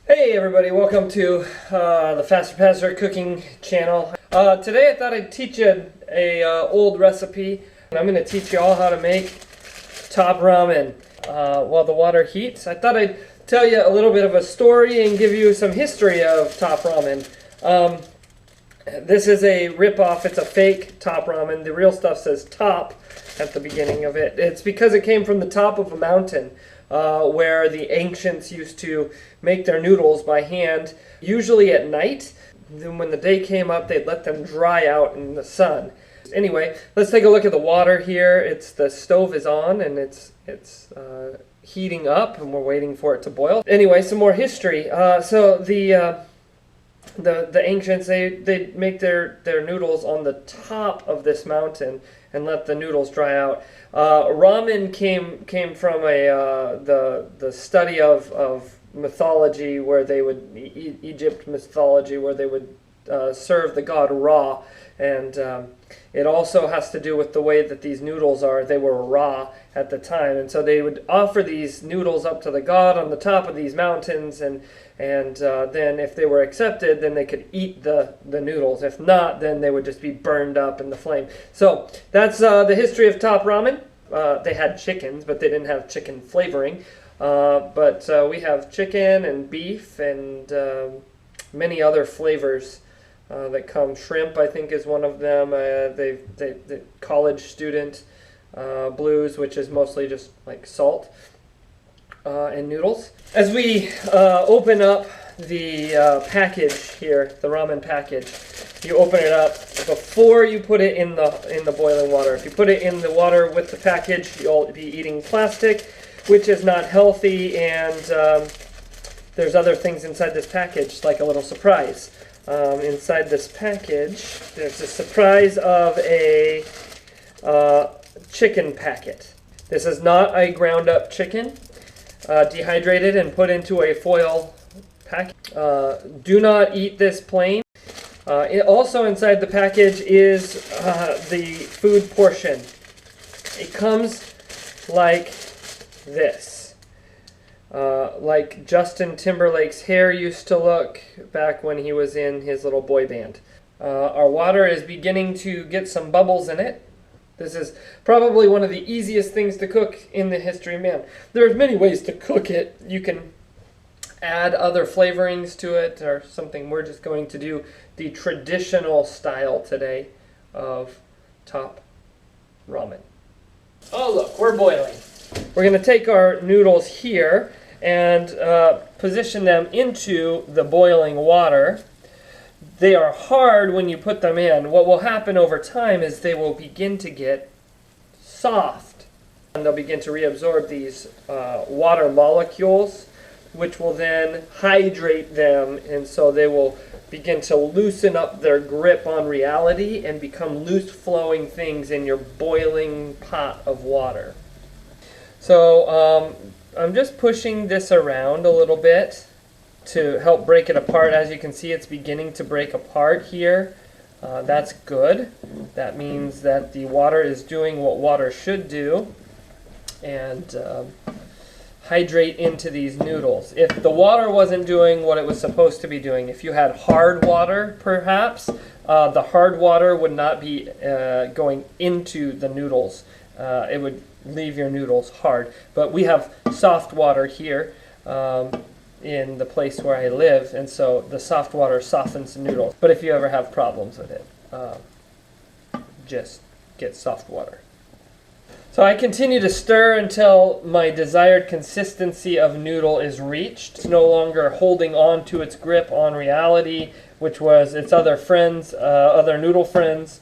Hey everybody, welcome to the Faster Pastor cooking channel. Today I thought I'd teach you a old recipe. I'm going to teach you all how to make top ramen while the water heats. I thought I'd tell you a little bit of a story and give you some history of top ramen. This is a rip-off, it's a fake top ramen. The real stuff says top at the beginning of it. It's because it came from the top of a mountain. Where the ancients used to make their noodles by hand, usually at night. Then when the day came up, they'd let them dry out in the sun. Anyway, let's take a look at the water here. The stove is on and it's heating up, and we're waiting for it to boil. Anyway, some more history. So the ancients, they'd make their noodles on the top of this mountain and let the noodles dry out. Ramen came from the study of mythology, where they would Egypt mythology, where they would serve the god Ra, and it also has to do with the way that these noodles are. They were raw at the time, and so they would offer these noodles up to the god on the top of these mountains, and then if they were accepted, then they could eat the noodles. If not, then they would just be burned up in the flame. So that's the history of top ramen. They had chickens, but they didn't have chicken flavoring. But we have chicken and beef and many other flavors that come. Shrimp, I think, is one of them. The college student blues, which is mostly just like salt. And noodles. As we open up the package here, the ramen package, you open it up before you put it in the boiling water. If you put it in the water with the package, you'll be eating plastic, which is not healthy, and there's other things inside this package, like a little surprise. Inside this package, there's a surprise of a chicken packet. This is not a ground up chicken. Dehydrated and put into a foil pack. Do not eat this plain. Also inside the package is the food portion. It comes like this. Like Justin Timberlake's hair used to look back when he was in his little boy band. Our water is beginning to get some bubbles in it. This is probably one of the easiest things to cook in the history of man. There's many ways to cook it. You can add other flavorings to it or something. We're just going to do the traditional style today of top ramen. Oh look, we're boiling. We're going to take our noodles here and position them into the boiling water. They are hard when you put them in. What will happen over time is they will begin to get soft, and they'll begin to reabsorb these water molecules, which will then hydrate them, and so they will begin to loosen up their grip on reality and become loose-flowing things in your boiling pot of water. So I'm just pushing this around a little bit to help break it apart. As you can see, it's beginning to break apart here. That's good. That means that the water is doing what water should do and hydrate into these noodles. If the water wasn't doing what it was supposed to be doing, if you had hard water perhaps, the hard water would not be going into the noodles. It would leave your noodles hard. But we have soft water here. In the place where I live, and so the soft water softens the noodles. But if you ever have problems with it, just get soft water. So I continue to stir until my desired consistency of noodle is reached. It's no longer holding on to its grip on reality, which was its other friends, other noodle friends.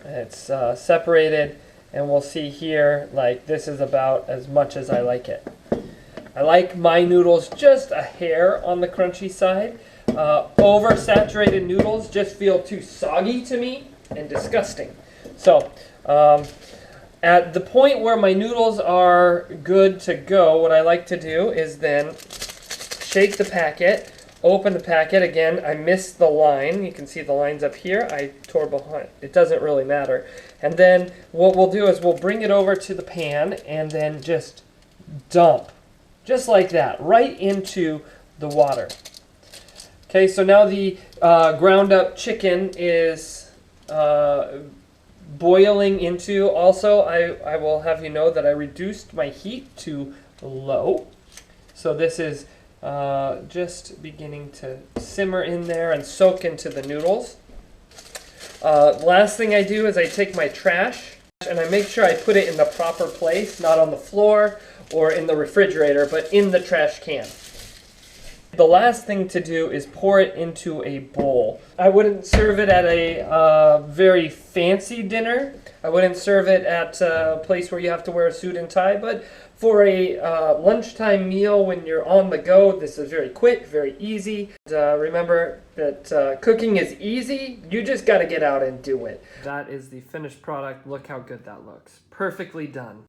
It's separated, and we'll see here, like, this is about as much as I like it. I like my noodles just a hair on the crunchy side. Oversaturated noodles just feel too soggy to me and disgusting. So at the point where my noodles are good to go, what I like to do is then shake the packet, open the packet. Again, I missed the line. You can see the lines up here. I tore behind. It doesn't really matter. And then what we'll do is we'll bring it over to the pan and then just dump, just like that, right into the water. Okay, so now the ground up chicken is boiling into. Also, I will have you know that I reduced my heat to low. So this is just beginning to simmer in there and soak into the noodles. Last thing I do is I take my trash and I make sure I put it in the proper place, not on the floor or in the refrigerator, but in the trash can. The last thing to do is pour it into a bowl. I wouldn't serve it at a very fancy dinner. I wouldn't serve it at a place where you have to wear a suit and tie, but for a lunchtime meal when you're on the go, this is very quick, very easy. Remember that cooking is easy. You just got to get out and do it. That is the finished product. Look how good that looks. Perfectly done.